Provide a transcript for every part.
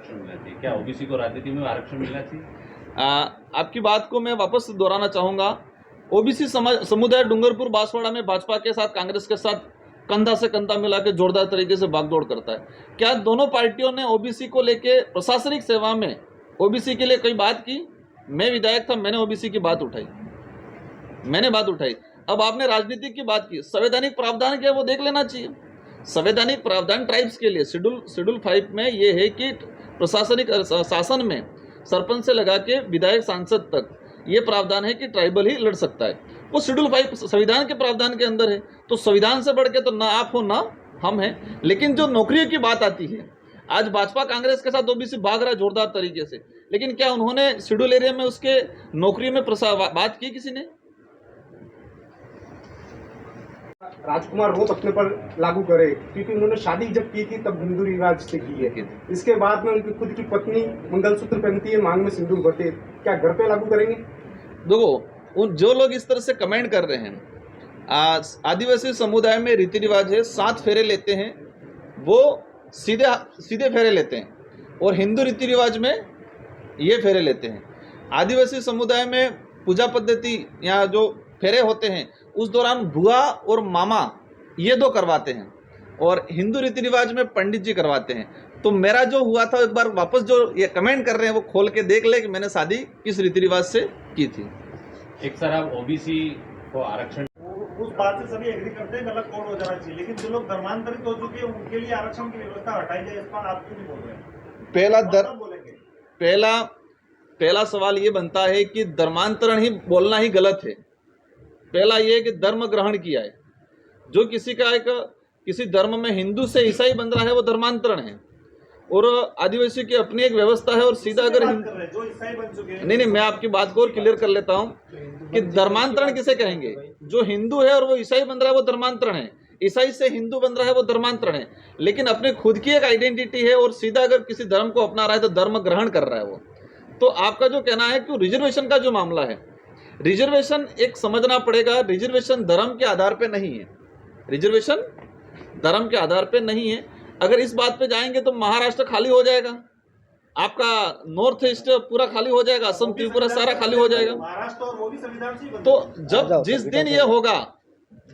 आरक्षण मिलना चाहिए? क्या ओबीसी को राजनीति में आरक्षण मिलना चाहिए? आपकी बात को मैं वापस दोहराना चाहूँगा। ओबीसी समुदाय डूंगरपुर बांसवाड़ा में भाजपा के साथ, कांग्रेस के साथ कंधा से कंधा मिला के जोरदार तरीके से भागदौड़ करता है। क्या दोनों पार्टियों ने ओबीसी को लेके प्रशासनिक सेवा में ओबीसी के लिए कोई बात की? मैं विधायक था, मैंने ओबीसी की बात उठाई, मैंने बात उठाई। अब आपने राजनीतिक की बात की, संवैधानिक प्रावधान क्या है वो देख लेना चाहिए। संवैधानिक प्रावधान ट्राइब्स के लिए शेड्यूल 5 में ये है कि प्रशासनिक शासन में सरपंच से लगा के विधायक सांसद तक ये प्रावधान है कि ट्राइबल ही लड़ सकता है। वो शेड्यूल 5 संविधान के प्रावधान के अंदर है। तो संविधान से बढ़ के तो ना आप हो ना हम हैं। लेकिन जो नौकरियों की बात आती है, आज भाजपा कांग्रेस के साथ ओबीसी भाग रहा है जोरदार तरीके से, लेकिन क्या उन्होंने शेड्यूल एरिया में उसके नौकरियों में बात की किसी ने? राजकुमार वोट अपने पर लागू करे, क्योंकि उन्होंने शादी जब की थी तब हिंदू रिवाज से की है। इसके बाद में उनकी खुद की पत्नी मंगलसूत्र पहनती है, मांग में सिंदूर भरते, क्या घर पे लागू करेंगे? देखो, जो लोग इस तरह से कमेंट कर रहे हैं, आदिवासी समुदाय में रीति रिवाज है 7 फेरे लेते हैं, वो सीधे फेरे लेते हैं, और हिंदू रीति रिवाज में ये फेरे लेते हैं। आदिवासी समुदाय में पूजा पद्धति या जो फेरे होते हैं उस दौरान बुआ और मामा ये 2 करवाते हैं, और हिंदू रीति रिवाज में पंडित जी करवाते हैं। तो मेरा जो हुआ था, एक बार वापस जो ये कमेंट कर रहे हैं वो खोल के देख ले कि मैंने शादी किस रीति रिवाज से की थी। एक सर, आप ओबीसी को आरक्षण, उस बात से सभी एग्री करते हैं, गलत कोड हो जाना चाहिए, लेकिन जो लोग धर्मांतरित हो चुके हैं उनके लिए आरक्षण की व्यवस्था हटाई जाए, इस पर आप क्यों नहीं बोल रहे हैं? पहला सवाल ये बनता है कि धर्मांतरण ही बोलना ही गलत है। पहला ये कि धर्म ग्रहण किया है। जो किसी का किसी धर्म में हिंदू से ईसाई बन रहा है वो धर्मांतरण है, और आदिवासी की अपनी एक व्यवस्था है। और सीधा अगर जो ईसाई बन चुके हैं, नहीं, मैं आपकी बात को और क्लियर कर लेता हूँ कि धर्मांतरण किसे कहेंगे? जो हिंदू है और वो ईसाई बन रहा है वो धर्मांतरण है, ईसाई से हिंदू बन रहा है वो धर्मांतरण है। लेकिन अपनी खुद की एक आइडेंटिटी है, और सीधा अगर किसी धर्म को अपना रहा है तो धर्म ग्रहण कर रहा है वो। तो आपका जो कहना है कि रिजर्वेशन का जो मामला है, रिजर्वेशन एक समझना पड़ेगा, रिजर्वेशन धर्म के आधार पे नहीं है। रिजर्वेशन धर्म के आधार पे नहीं है। अगर इस बात पे जाएंगे तो महाराष्ट्र खाली हो जाएगा, आपका नॉर्थ ईस्ट पूरा खाली हो जाएगा, असम त्रिपुरा सारा खाली हो जाएगा। महाराष्ट्र और वो भी संविधान से ही बंद तो जिस दिन ये होगा,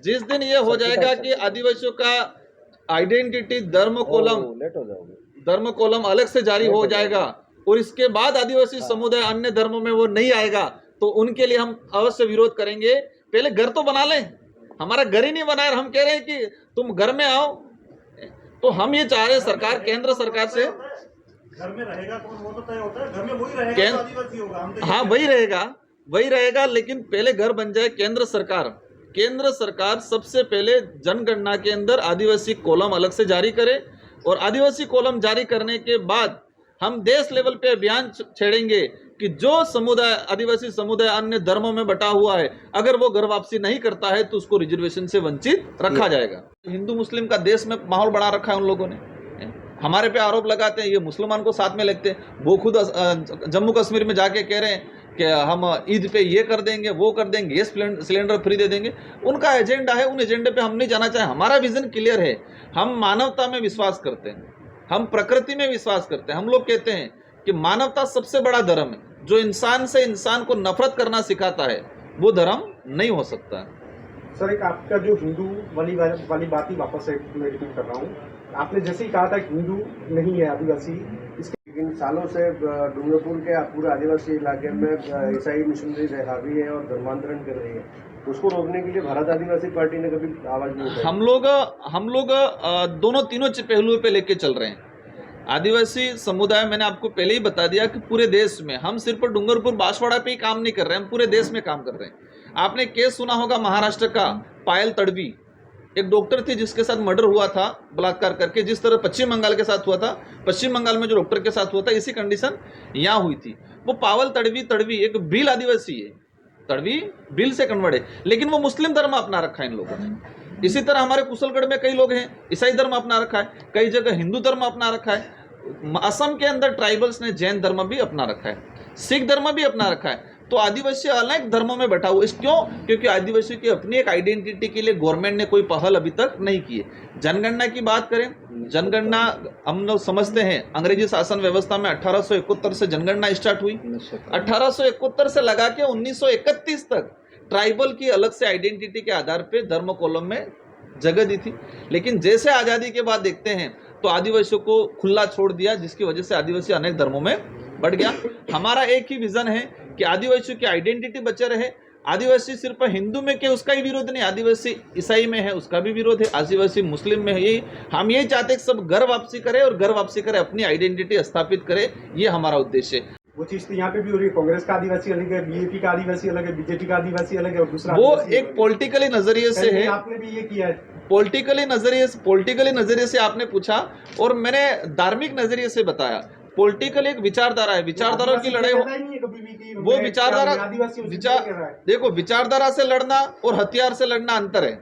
जिस दिन ये हो जाएगा कि आदिवासियों का आइडेंटिटी धर्म कॉलम अलग से जारी हो जाएगा, और इसके बाद आदिवासी समुदाय अन्य धर्मों में वो नहीं आएगा, तो उनके लिए हम अवश्य विरोध करेंगे। पहले घर तो बना लें, हमारा घर ही नहीं बनाया, हम कह रहे हैं कि तुम घर में आओ। तो हम ये चाह रहे हैं सरकार, केंद्र सरकार से, घर में रहेगा कौन वो तो तय होता है, घर में वही रहेगा तो आदिवासी होगा। हम तो हाँ, वही रहेगा, लेकिन पहले घर बन जाए। केंद्र सरकार सबसे पहले जनगणना के अंदर आदिवासी कॉलम अलग से जारी करे, और आदिवासी कॉलम जारी करने के बाद हम देश लेवल पे अभियान छेड़ेंगे कि जो समुदाय, आदिवासी समुदाय अन्य धर्मों में बटा हुआ है, अगर वो घर वापसी नहीं करता है तो उसको रिजर्वेशन से वंचित रखा जाएगा। हिंदू मुस्लिम का देश में माहौल बना रखा है उन लोगों ने। हमारे पे आरोप लगाते हैं, ये मुसलमान को साथ में लगते हैं। वो खुद जम्मू कश्मीर में जाके कह रहे हैं कि हम ईद पे ये कर देंगे, वो कर देंगे, ये सिलेंडर फ्री दे देंगे। उनका एजेंडा है, उन एजेंडे पे हम नहीं जाना चाहें। हमारा विजन क्लियर है, हम मानवता में विश्वास करते हैं, हम प्रकृति में विश्वास करते हैं। हम लोग कहते हैं कि मानवता सबसे बड़ा धर्म है। जो इंसान से इंसान को नफरत करना सिखाता है वो धर्म नहीं हो सकता। सर, एक आपका जो हिंदू वाली बात ही वापस से मैं रिपीट कर रहा हूँ। आपने जैसे ही कहा था हिंदू नहीं है आदिवासी, इसके इन सालों से डूंगरपुर के पूरे आदिवासी इलाके में ईसाई मिशनरी हावी है और धर्मांतरण कर रही है। उसको रोकने के लिए भारत आदिवासी पार्टी ने कभी आवाज नहीं उठाई। हम लोग दोनों तीनों पहलुओं पे लेके चल रहे हैं। आदिवासी समुदाय, मैंने आपको पहले ही बता दिया कि पूरे देश में, हम सिर्फ डूंगरपुर बांसवाड़ा पे ही काम नहीं कर रहे हैं, हम पूरे देश में काम कर रहे हैं। आपने केस सुना होगा महाराष्ट्र का, पायल तड़वी, एक डॉक्टर थी जिसके साथ मर्डर हुआ था बलात्कार करके, जिस तरह पश्चिम बंगाल के साथ हुआ था, पश्चिम बंगाल में जो डॉक्टर के साथ हुआ था, इसी कंडीशन यहाँ हुई थी। वो पावल तड़वी एक भील आदिवासी है, तड़वी भील से कन्वर्ट है, लेकिन वो मुस्लिम धर्म अपना रखा है इन लोगों ने। इसी तरह हमारे कुशलगढ़ में कई लोग हैं, ईसाई धर्म अपना रखा है, कई जगह हिंदू धर्म अपना रखा है। असम के अंदर ट्राइबल्स ने जैन धर्म भी अपना रखा है, सिख धर्म भी अपना रखा है। तो आदिवासी अनेक धर्मों में बैठा हुआ। इस क्यों? क्योंकि आदिवासी की अपनी एक आइडेंटिटी के लिए गवर्नमेंट ने कोई पहल अभी तक नहीं की है। जनगणना की बात करें, जनगणना हम लोग समझते हैं अंग्रेजी शासन व्यवस्था में 1871 से जनगणना स्टार्ट हुई। 1871 से लगा के 1931 तक ट्राइबल की अलग से आइडेंटिटी के आधार पे धर्म कॉलम में जगह दी थी। लेकिन जैसे आज़ादी के बाद देखते हैं तो आदिवासियों को खुला छोड़ दिया, जिसकी वजह से आदिवासी अनेक धर्मों में बढ़ गया। हमारा एक ही विजन है कि आदिवासियों की आइडेंटिटी बचे रहे। आदिवासी सिर्फ हिंदू में के उसका ही विरोध नहीं, आदिवासी ईसाई में है उसका भी विरोध है, आदिवासी मुस्लिम में है। यही हम यही चाहते हैं कि सब घर वापसी करे और घर वापसी करे, अपनी आइडेंटिटी स्थापित करे, ये हमारा उद्देश्य है। वो चीज तो यहाँ पे भी हो रही है, कांग्रेस का आदिवासी अलग है, बीजेपी का आदिवासी अलग है, बीजेपी का आदिवासी अलग है और दूसरा वो आदिवासी एक अलग है। पॉलिटिकली नजरिए से है, आपने भी ये किया है। पॉलिटिकली नजरिए से आपने पूछा और मैंने धार्मिक नजरिए से बताया। पॉलिटिकल एक विचारधारा है, विचारधारा की लड़ाई हो, वो विचारधारा देखो, विचारधारा से लड़ना और हथियार से लड़ना अंतर है।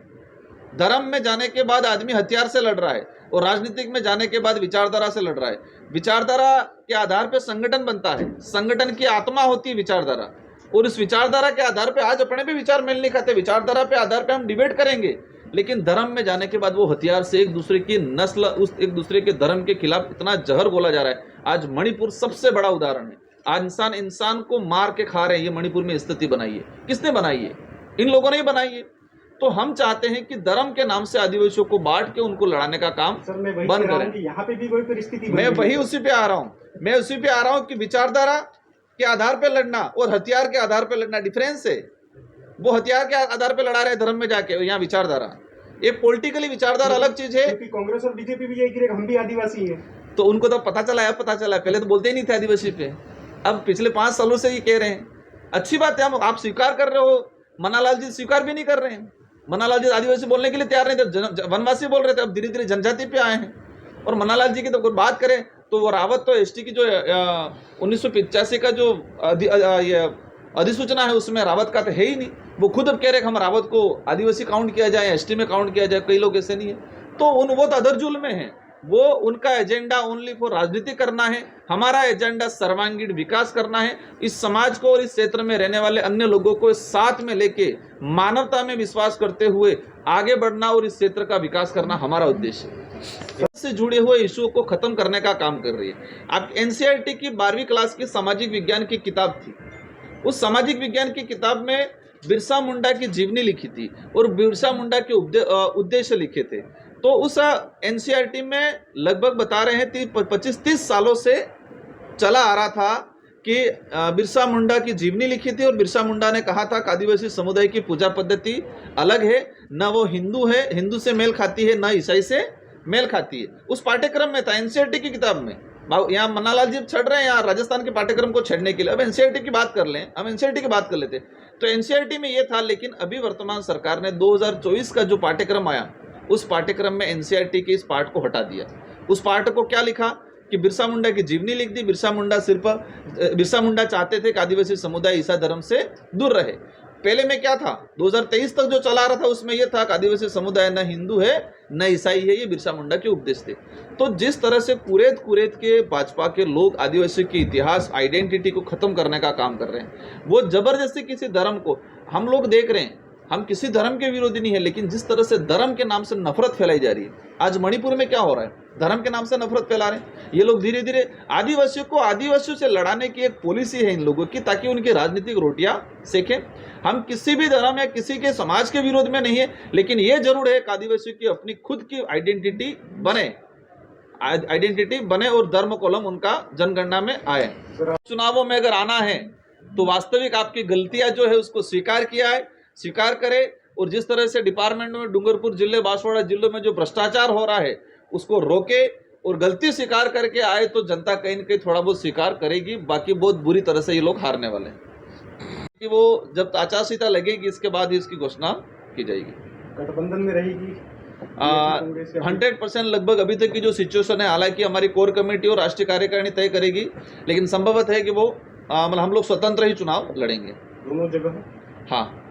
धर्म में जाने के बाद आदमी हथियार से लड़ रहा है और राजनीतिक में जाने के बाद विचारधारा से लड़ रहा है। विचारधारा के आधार पे संगठन बनता है, संगठन की आत्मा होती है विचारधारा, और इस विचारधारा के आधार पे आज अपने भी विचार मेल नहीं खाते, विचारधारा पे आधार पे हम डिबेट करेंगे। लेकिन धर्म में जाने के बाद वो हथियार से एक दूसरे की नस्ल, उस एक दूसरे के धर्म के खिलाफ इतना जहर बोला जा रहा है। आज मणिपुर सबसे बड़ा उदाहरण है। आज इंसान को मार के खा रहे हैं। ये मणिपुर में स्थिति बनाई है, किसने बनाई है? इन लोगों ने ही बनाई है। तो हम चाहते हैं कि धर्म के नाम से आदिवासियों को बांट के उनको लड़ाने का काम बंद करें। यहाँ पे भी वही परिस्थिति, मैं वही उसी पे आ रहा हूँ कि विचारधारा के आधार पे लड़ना और हथियार के आधार पे लड़ना डिफरेंस है। वो हथियार के आधार पे लड़ा रहे धर्म में जाके, यहाँ विचारधारा, ये पॉलिटिकली विचारधारा अलग चीज है। क्योंकि कांग्रेस और बीजेपी भी यही कह रहे हम भी आदिवासी हैं। तो उनको तो पता चला है, पहले तो बोलते ही नहीं थे आदिवासी पे, अब पिछले 5 सालों से ये कह रहे हैं। अच्छी बात है, आप स्वीकार कर रहे हो। मन्नालाल जी स्वीकार भी नहीं कर रहे हैं। मन्नालाल जी आदिवासी बोलने के लिए तैयार नहीं थे, वनवासी बोल रहे थे, अब धीरे धीरे जनजाति पे आए हैं। और मन्नालाल जी की तो बात करें तो वो रावत तो एसटी की जो 1985 का जो अधिसूचना है उसमें रावत का तो है ही नहीं। वो खुद अब कह रहे हैं हम रावत को आदिवासी काउंट किया जाए, एसटी में काउंट किया जाए। कई लोग ऐसे नहीं है। तो वो तो अदर जुल्म में है। वो उनका एजेंडा ओनली फॉर राजनीति करना है। हमारा एजेंडा सर्वांगीण विकास करना है। इस समाज को और इस क्षेत्र में रहने वाले अन्य लोगों को साथ में लेके मानवता में विश्वास करते हुए आगे बढ़ना और इस क्षेत्र का विकास करना हमारा उद्देश्य है। इससे जुड़े हुए इश्यू को खत्म करने का काम कर रही है। आप एनसीईआरटी की 12वीं क्लास की सामाजिक विज्ञान की किताब थी, उस सामाजिक विज्ञान की किताब में बिरसा मुंडा की जीवनी लिखी थी और बिरसा मुंडा के उद्देश्य लिखे थे। तो उस एनसीईआरटी में लगभग बता रहे हैं 25-30 सालों से चला आ रहा था कि बिरसा मुंडा की जीवनी लिखी थी और बिरसा मुंडा ने कहा था कि आदिवासी समुदाय की पूजा पद्धति अलग है, न वो हिंदू है, हिंदू से मेल खाती है, न ईसाई से मेल खाती है। उस पाठ्यक्रम में था, एनसीईआरटी की किताब में। यहाँ मन्नालाल जी छड़ रहे हैं यहाँ राजस्थान के पाठ्यक्रम को छेड़ने के लिए। अब एनसीईआरटी की बात कर लें, हम एनसीईआरटी की बात कर लेते। तो एनसीईआरटी में ये था, लेकिन अभी वर्तमान सरकार ने 2024 का जो पाठ्यक्रम आया उस पाठ्यक्रम में एनसीईआरटी के इस पार्ट को हटा दिया। उस पार्ट को क्या लिखा कि बिरसा मुंडा की जीवनी लिख दी। बिरसा मुंडा चाहते थे कि आदिवासी समुदाय ईसाई धर्म से दूर रहे। पहले में क्या था, 2023 तक जो चला रहा था उसमें यह था कि आदिवासी समुदाय न हिंदू है न ईसाई है। ये बिरसा मुंडा के उपदेश थे। तो जिस तरह से कुरेद के भाजपा के लोग आदिवासी के इतिहास, आइडेंटिटी को खत्म करने का काम कर रहे हैं, वो जबरदस्ती किसी धर्म को, हम लोग देख रहे हैं, हम किसी धर्म के विरोधी नहीं है, लेकिन जिस तरह से धर्म के नाम से नफरत फैलाई जा रही है। आज मणिपुर में क्या हो रहा है, धर्म के नाम से नफरत फैला रहे हैं ये लोग। धीरे धीरे आदिवासियों से लड़ाने की एक पॉलिसी है इन लोगों की, ताकि उनकी राजनीतिक रोटियां सेकें। हम किसी भी धर्म या किसी के समाज के विरोध में नहीं है, लेकिन ये जरूर है कि आदिवासियों की अपनी खुद की आइडेंटिटी बने और धर्म कॉलम उनका जनगणना में आए। चुनावों में अगर आना है तो वास्तविक आपकी गलतियां जो है उसको स्वीकार करे, और जिस तरह से डिपार्टमेंट में डूंगरपुर जिले, बांसवाड़ा जिलों में जो भ्रष्टाचार हो रहा है उसको रोके और गलती स्वीकार करके आए तो जनता कहीं न कहीं थोड़ा बहुत स्वीकार करेगी। बाकी बहुत बुरी तरह से ये लोग हारने वाले हैं कि वो जब आचार संहिता लगेगी इसके बाद ही इसकी घोषणा की जाएगी। गठबंधन में रहेगी 100% लगभग अभी तक की जो सिचुएशन है। हालांकि हमारी कोर कमेटी और राष्ट्रीय कार्यकारिणी तय करेगी, लेकिन संभवत है कि वो मतलब हम लोग स्वतंत्र ही चुनाव लड़ेंगे दोनों जगह। हाँ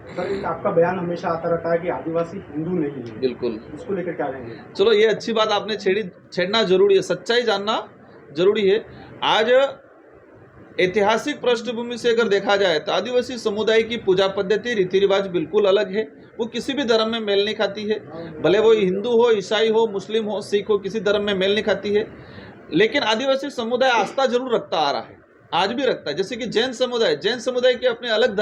सर, आपका बयान हमेशा आता रहता है कि आदिवासी हिंदू नहीं है, बिल्कुल, उसको लेकर क्या कहेंगे? चलो ये अच्छी बात आपने छेड़ना जरूरी है, सच्चाई जानना जरूरी है। आज ऐतिहासिक पृष्ठभूमि से अगर देखा जाए तो आदिवासी समुदाय की पूजा पद्धति रीति रिवाज बिल्कुल अलग है। वो किसी भी धर्म में मेल नहीं खाती है, भले वो हिंदू हो, ईसाई हो, मुस्लिम हो, सिख हो, किसी धर्म में मेल नहीं खाती है। लेकिन आदिवासी समुदाय आस्था जरूर रखता आ रहा है, आज भी रखता है। जैसे कि जैन समुदाय के अपने अलग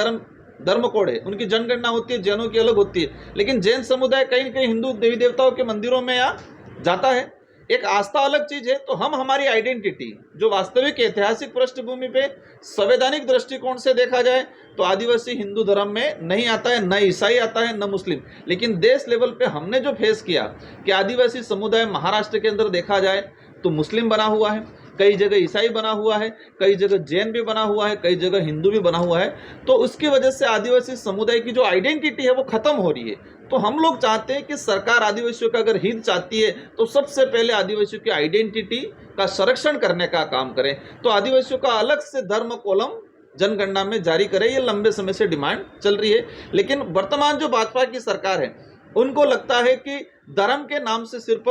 धर्म कोड है, उनकी जनगणना होती है, जैनों की अलग होती है। लेकिन जैन समुदाय कहीं न कहीं हिंदू देवी देवताओं के मंदिरों में या जाता है। एक आस्था अलग चीज है। तो हम हमारी आइडेंटिटी जो वास्तविक ऐतिहासिक पृष्ठभूमि पे संवैधानिक दृष्टिकोण से देखा जाए तो आदिवासी हिंदू धर्म में नहीं आता है, न ईसाई आता है, न मुस्लिम। लेकिन देश लेवल पे हमने जो फेस किया कि आदिवासी समुदाय महाराष्ट्र के अंदर देखा जाए तो मुस्लिम बना हुआ है, कई जगह ईसाई बना हुआ है, कई जगह जैन भी बना हुआ है, कई जगह हिंदू भी बना हुआ है। तो उसकी वजह से आदिवासी समुदाय की जो आइडेंटिटी है वो खत्म हो रही है। तो हम लोग चाहते हैं कि सरकार आदिवासियों का अगर हित चाहती है तो सबसे पहले आदिवासियों की आइडेंटिटी का संरक्षण करने का काम करें। तो आदिवासियों का अलग से धर्म कॉलम जनगणना में जारी करे, ये लंबे समय से डिमांड चल रही है। लेकिन वर्तमान जो भाजपा की सरकार है उनको लगता है कि धर्म के नाम से सिर्फ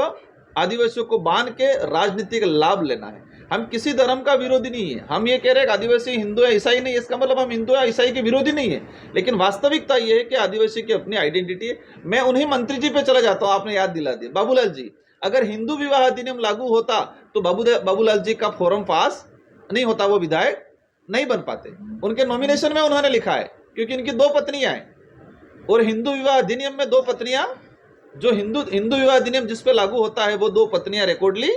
आदिवासियों को बांध के राजनीतिक लाभ लेना है। हम किसी धर्म का विरोधी नहीं है। हम ये कह रहे हैं कि आदिवासी हिंदू है, ईसाई नहीं, इसका मतलब हम हिंदू या ईसाई के विरोधी नहीं है। लेकिन वास्तविकता ये है कि आदिवासी की अपनी आइडेंटिटी है। मैं उन्हीं मंत्री जी पे चला जाता हूँ, आपने याद दिला दिया, बाबूलाल जी। अगर हिंदू विवाह अधिनियम लागू होता तो बाबूलाल जी का फॉर्म पास नहीं होता, वो विधायक नहीं बन पाते। उनके नॉमिनेशन में उन्होंने लिखा है क्योंकि इनकी 2 पत्नियां हैं और हिंदू विवाह अधिनियम में 2 पत्नियां, जो हिंदू विवाह अधिनियम जिस पे लागू होता है वो 2 पत्नियां रिकॉर्डली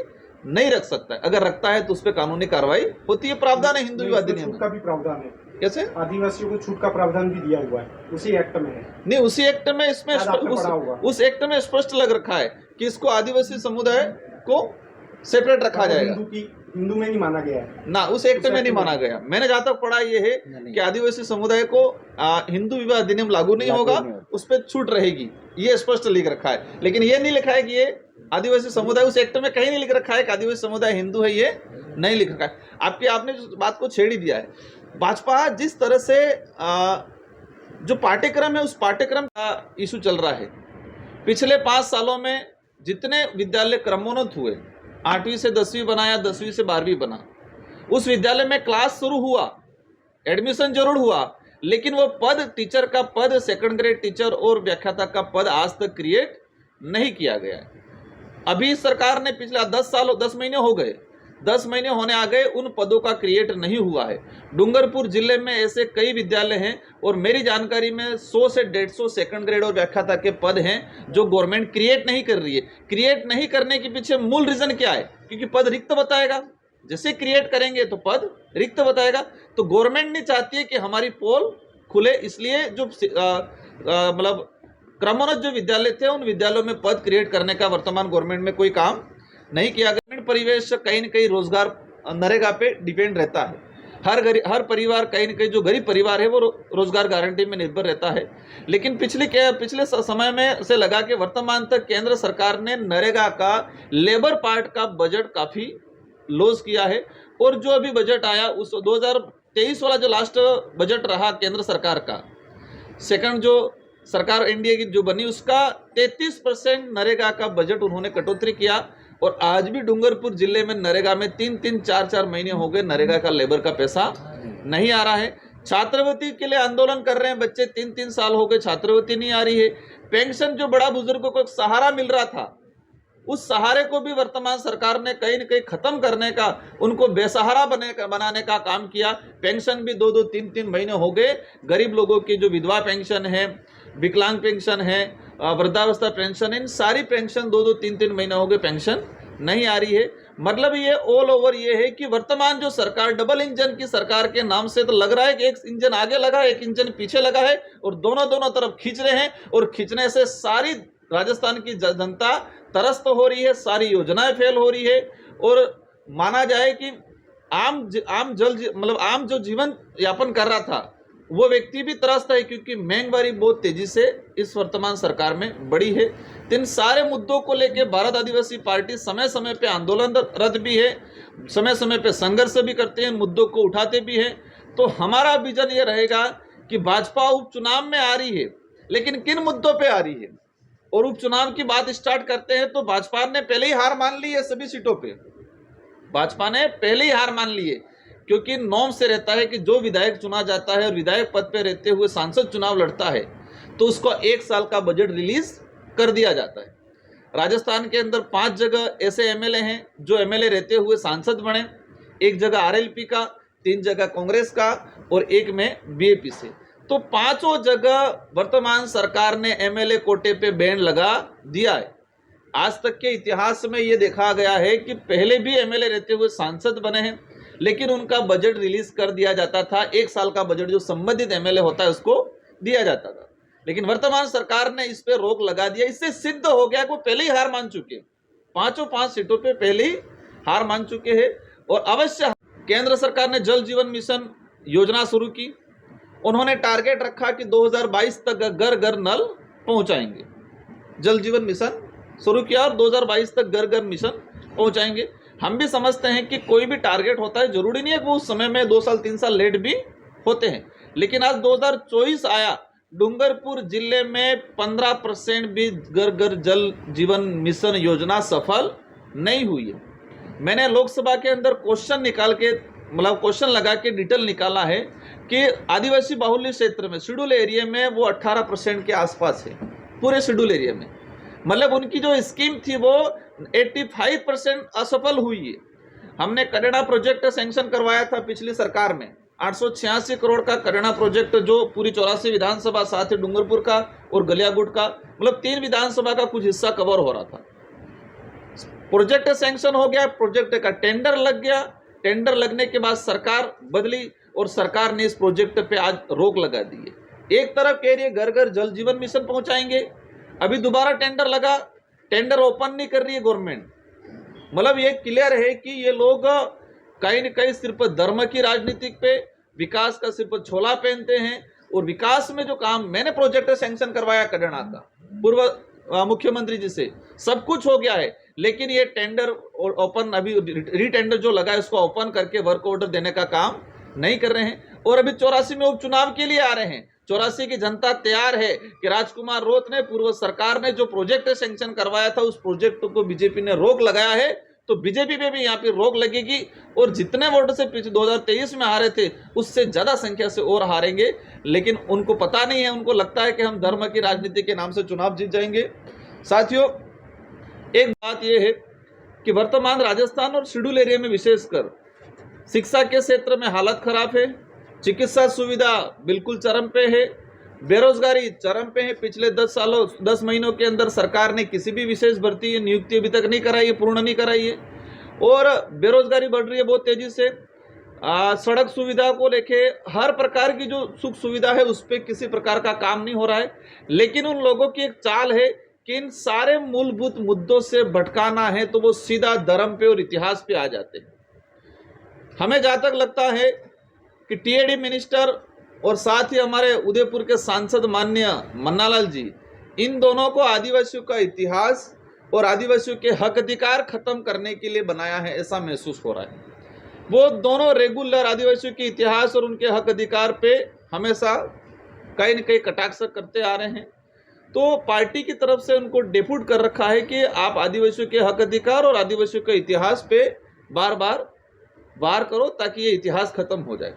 नहीं रख सकता है। अगर रखता है तो उस पर कानूनी कार्रवाई होती है। प्रावधान है हिंदू विवाह अधिनियम छूट का भी प्रावधान है। कैसे? आदिवासियों को छूट का प्रावधान भी दिया हुआ है, उसी एक्ट में है। नहीं, उसी एक्ट में इसमें उस एक्ट में स्पष्ट लग रखा है कि इसको आदिवासी समुदाय को सेपरेट रखा जाएगा। हिंदू में नहीं माना गया है ना, उस एक्ट में नहीं माना गया। मैंने जहां तक पढ़ा ये है कि आदिवासी समुदाय को हिंदू विवाह अधिनियम लागू नहीं होगा, उस पर छूट रहेगी, ये स्पष्ट लिख रखा है। लेकिन ये नहीं लिखा है कि ये आदिवासी समुदाय, उस एक्ट में कहीं नहीं लिख रखा है कि आदिवासी समुदाय हिंदू है, ये नहीं लिख रखा है। आपने जो बात को छेड़ ही दिया है। भाजपा जिस तरह से जो पाठ्यक्रम है उस पाठ्यक्रम का इशू चल रहा है। पिछले 5 सालों में जितने विद्यालय क्रमोन्नत हुए, 8वीं से 10वीं बनाया, 10वीं से 12वीं बना, उस विद्यालय में क्लास शुरू हुआ, एडमिशन जरूर हुआ, लेकिन वो पद, टीचर का पद, सेकंड ग्रेड टीचर और व्याख्याता का पद आज तक क्रिएट नहीं किया गया है। अभी सरकार ने पिछला 10 महीने हो गए, 10 महीने होने आ गए, उन पदों का क्रिएट नहीं हुआ है। डूंगरपुर जिले में ऐसे कई विद्यालय हैं और मेरी जानकारी में 100 से 150 सेकंड ग्रेड और व्याख्याता के पद हैं जो गवर्नमेंट क्रिएट नहीं कर रही है। क्रिएट नहीं करने के पीछे मूल रीजन क्या है? क्योंकि पद रिक्त बताएगा, जैसे क्रिएट करेंगे तो पद रिक्त बताएगा। तो गवर्नमेंट नहीं चाहती है कि हमारी पोल खुले, इसलिए जो मतलब क्रमोन्नत जो विद्यालय थे उन विद्यालयों में पद क्रिएट करने का वर्तमान गवर्नमेंट में कोई काम नहीं किया। ग्रामीण परिवेश कहीं न कहीं रोजगार नरेगा पे डिपेंड रहता है। हर परिवार, कहीं न कहीं जो गरीब परिवार है वो रोजगार गारंटी में निर्भर रहता है। लेकिन पिछले समय में से लगा कि वर्तमान तक केंद्र सरकार ने नरेगा का लेबर पार्ट का बजट काफी लॉस किया है। और जो अभी बजट आया उस 2023 वाला जो लास्ट बजट रहा केंद्र सरकार का, सेकंड जो सरकार एनडीए की जो बनी, उसका 33% नरेगा का बजट उन्होंने कटौती किया। और आज भी डूंगरपुर जिले में नरेगा में 3-3, 4-4 महीने हो गए नरेगा का लेबर का पैसा नहीं आ रहा है। छात्रवृत्ति के लिए आंदोलन कर रहे हैं बच्चे, 3-3 साल हो गए छात्रवृत्ति नहीं आ रही है। पेंशन जो बड़ा बुजुर्गों को सहारा मिल रहा था, उस सहारे को भी वर्तमान सरकार ने कहीं न कहीं खत्म करने का, उनको बेसहारा बनाने का काम किया। पेंशन भी 2-2, 3-3 महीने हो गए। गरीब लोगों की जो विधवा पेंशन है, विकलांग पेंशन है, वृद्धावस्था पेंशन है, इन सारी पेंशन 2-2, 3-3 महीने हो गए पेंशन नहीं आ रही है। मतलब ये ऑल ओवर ये है कि वर्तमान जो सरकार डबल इंजन की सरकार के नाम से तो लग रहा है कि एक इंजन आगे लगा है, एक इंजन पीछे लगा है और दोनों तरफ खींच रहे हैं। और खींचने से सारी राजस्थान की जनता त्रस्त हो रही है, सारी योजनाएं फेल हो रही है। और माना जाए कि आम जो जीवन यापन कर रहा था वो व्यक्ति भी त्रस्त है, क्योंकि महंगाई बहुत तेजी से इस वर्तमान सरकार में बढ़ी है। इन सारे मुद्दों को लेकर भारत आदिवासी पार्टी समय समय पे आंदोलनरत भी है, समय समय पे संघर्ष भी करते हैं, मुद्दों को उठाते भी हैं। तो हमारा विजन ये रहेगा कि भाजपा उपचुनाव में आ रही है, लेकिन किन मुद्दों पे आ रही है। और उपचुनाव की बात स्टार्ट करते हैं तो भाजपा ने पहले ही हार मान ली है सभी सीटों पे। भाजपा ने पहले ही हार मान ली है क्योंकि नॉर्म से रहता है कि जो विधायक चुना जाता है और विधायक पद पे रहते हुए सांसद चुनाव लड़ता है तो उसको 1 साल का बजट रिलीज कर दिया जाता है। राजस्थान के अंदर 5 जगह ऐसे एमएलए हैं जो एमएलए रहते हुए सांसद बने, 1 जगह आरएलपी का, 3 जगह कांग्रेस का और 1 में बीएपी से। तो 5 जगह वर्तमान सरकार ने एमएलए कोटे पे बैन लगा दिया है। आज तक के इतिहास में ये देखा गया है कि पहले भी एमएलए रहते हुए सांसद बने हैं, लेकिन उनका बजट रिलीज कर दिया जाता था। 1 साल का बजट जो संबंधित एमएलए होता है उसको दिया जाता था, लेकिन वर्तमान सरकार ने इस पे रोक लगा दिया। इससे सिद्ध हो गया कि वो पहले ही हार मान चुके, 5 सीटों पे पहले ही हार मान चुके हैं। और अवश्य केंद्र सरकार ने जल जीवन मिशन योजना शुरू की। उन्होंने टारगेट रखा कि 2022 तक घर घर नल पहुंचाएंगे। जल जीवन मिशन शुरू किया और 2022 तक घर घर मिशन पहुंचाएंगे। हम भी समझते हैं कि कोई भी टारगेट होता है, जरूरी नहीं है कि वो उस समय में 2 साल 3 साल लेट भी होते हैं, लेकिन आज 2024 आया, डूंगरपुर जिले में 15% भी घर घर जल जीवन मिशन योजना सफल नहीं हुई है। मैंने लोकसभा के अंदर क्वेश्चन निकाल के मतलब क्वेश्चन लगा के डिटेल निकाला है कि आदिवासी बाहुल्य क्षेत्र में शेड्यूल एरिया में वो 18% के आसपास है, पूरे शेड्यूल एरिया में। मतलब उनकी जो स्कीम थी वो 85% असफल हुई है। हमने करेड़ा प्रोजेक्ट सैंक्शन करवाया था पिछली सरकार में, 886 करोड़ का करेड़ा प्रोजेक्ट, जो पूरी 84 विधानसभा, साथ ही डूंगरपुर का और गलियागुट का, मतलब 3 विधानसभा का कुछ हिस्सा कवर हो रहा था। प्रोजेक्ट सैंक्शन हो गया, प्रोजेक्ट का टेंडर लग गया। टेंडर लगने के बाद सरकार बदली और सरकार ने इस प्रोजेक्ट पे आज रोक लगा दी है। एक तरफ कह रही है घर घर जल जीवन मिशन पहुंचाएंगे, अभी दोबारा टेंडर लगा, टेंडर ओपन नहीं कर रही है गवर्नमेंट। मतलब ये क्लियर है कि ये लोग कहीं न कहीं सिर्फ धर्म की राजनीति पे, विकास का सिर्फ छोला पहनते हैं। और विकास में जो काम मैंने प्रोजेक्ट सैंक्शन करवाया करेड़ा का पूर्व मुख्यमंत्री जी से, सब कुछ हो गया है, लेकिन ये टेंडर ओपन अभी रीटेंडर जो लगा है उसको ओपन करके वर्क ऑर्डर देने का काम नहीं कर रहे हैं। और अभी 84 में उपचुनाव के लिए आ रहे हैं। 84 की जनता तैयार है कि राजकुमार रोत ने, पूर्व सरकार ने जो प्रोजेक्ट सैंक्शन करवाया था उस प्रोजेक्ट को बीजेपी ने रोक लगाया है, तो बीजेपी पे भी यहाँ पे रोक लगेगी। और जितने वोट से पीछे 2023 में हारे थे उससे ज्यादा संख्या से और हारेंगे, लेकिन उनको पता नहीं है, उनको लगता है कि हम धर्म की राजनीति के नाम से चुनाव जीत जाएंगे। साथियों, एक बात यह है कि वर्तमान राजस्थान और शेड्यूल एरिया में विशेषकर शिक्षा के क्षेत्र में हालत खराब है, चिकित्सा सुविधा बिल्कुल चरम पे है, बेरोजगारी चरम पे है। पिछले 10 महीनों के अंदर सरकार ने किसी भी विशेष भर्ती नियुक्ति अभी तक नहीं कराई है, पूर्ण नहीं कराई है, और बेरोजगारी बढ़ रही है बहुत तेजी से। सड़क सुविधा को लेके हर प्रकार की जो सुख सुविधा है उस पर किसी प्रकार का काम नहीं हो रहा है। लेकिन उन लोगों की एक चाल है कि इन सारे मूलभूत मुद्दों से भटकाना है तो वो सीधा धर्म पे और इतिहास पे आ जाते हैं। हमें जहाँ तक लगता है कि टीएडी मिनिस्टर और साथ ही हमारे उदयपुर के सांसद माननीय मन्नालाल जी, इन दोनों को आदिवासियों का इतिहास और आदिवासियों के हक अधिकार खत्म करने के लिए बनाया है, ऐसा महसूस हो रहा है। वो दोनों रेगुलर आदिवासियों के इतिहास और उनके हक अधिकार पे हमेशा कहीं न कहीं कटाक्ष करते आ रहे हैं। तो पार्टी की तरफ से उनको डेप्यूट कर रखा है कि आप आदिवासियों के हक अधिकार और आदिवासियों के इतिहास पे बार बार वार करो ताकि ये इतिहास खत्म हो जाए।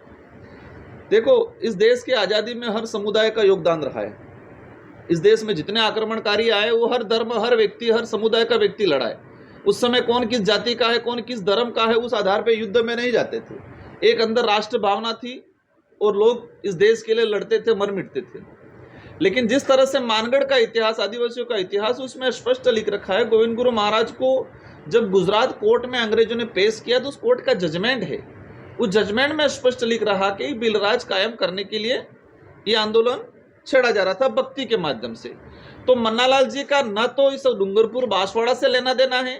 देखो, इस देश की आज़ादी में हर समुदाय का योगदान रहा है। इस देश में जितने आक्रमणकारी आए वो हर धर्म, हर व्यक्ति, हर समुदाय का व्यक्ति लड़ा है। उस समय कौन किस जाति का है, कौन किस धर्म का है, उस आधार पे युद्ध में नहीं जाते थे। एक अंदर राष्ट्र भावना थी और लोग इस देश के लिए लड़ते थे, मर मिटते थे। लेकिन जिस तरह से मानगढ़ का इतिहास, आदिवासियों का इतिहास, उसमें स्पष्ट लिख रखा है। गोविंद गुरु महाराज को जब गुजरात कोर्ट में अंग्रेजों ने पेश किया तो उस कोर्ट का जजमेंट है, उस जजमेंट में स्पष्ट लिख रहा कि बिलराज कायम करने के लिए ये आंदोलन छेड़ा जा रहा था भक्ति के माध्यम से। तो मन्नालाल जी का न तो इस डूंगरपुर बांसवाड़ा से लेना देना है,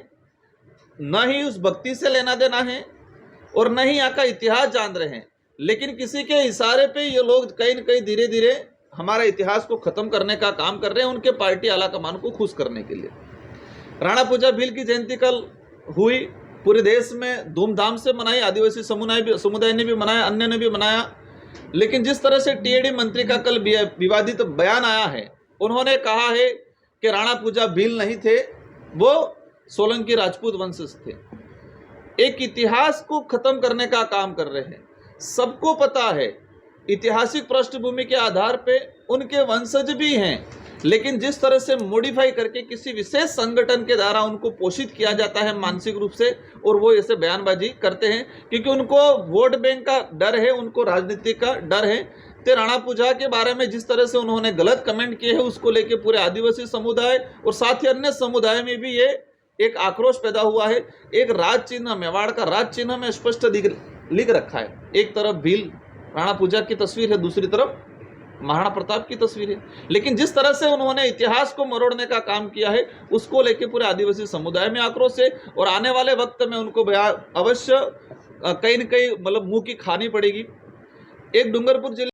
न ही उस भक्ति से लेना देना है, और न ही यहाँ का इतिहास जान रहे हैं। लेकिन किसी के इशारे पे ये लोग कहीं न कहीं धीरे धीरे हमारे इतिहास को खत्म करने का काम कर रहे हैं, उनके पार्टी आलाकमान को खुश करने के लिए। राणा पूजा भील की जयंती कल हुई, पूरे देश में धूमधाम से मनाई, आदिवासी समुदाय ने भी मनाया, अन्य ने भी मनाया। लेकिन जिस तरह से टीएडी मंत्री का कल विवादित बयान आया है, उन्होंने कहा है कि राणा पूजा भील नहीं थे, वो सोलंकी राजपूत वंशज थे। एक इतिहास को खत्म करने का काम कर रहे हैं। सबको पता है ऐतिहासिक पृष्ठभूमि के आधार पे उनके वंशज भी हैं, लेकिन जिस तरह से मॉडिफाई करके किसी विशेष संगठन के द्वारा उनको पोषित किया जाता है मानसिक रूप से, और वो ऐसे बयानबाजी करते हैं क्योंकि उनको वोट बैंक का डर है, उनको राजनीति का डर है। तो राणा पूजा के बारे में जिस तरह से उन्होंने गलत कमेंट किए हैं, उसको लेके पूरे आदिवासी समुदाय और साथ ही अन्य समुदाय में भी ये एक आक्रोश पैदा हुआ है। एक राज चिन्ह, मेवाड़ का राज चिन्ह में स्पष्ट लिख रखा है, एक तरफ भील राणा पूजा की तस्वीर है, दूसरी तरफ महाराणा प्रताप की तस्वीर है। लेकिन जिस तरह से उन्होंने इतिहास को मरोड़ने का काम किया है, उसको लेके पूरे आदिवासी समुदाय में आक्रोश है, और आने वाले वक्त में उनको अवश्य कहीं न कहीं मतलब मुंह की खानी पड़ेगी। एक डूंगरपुर जिले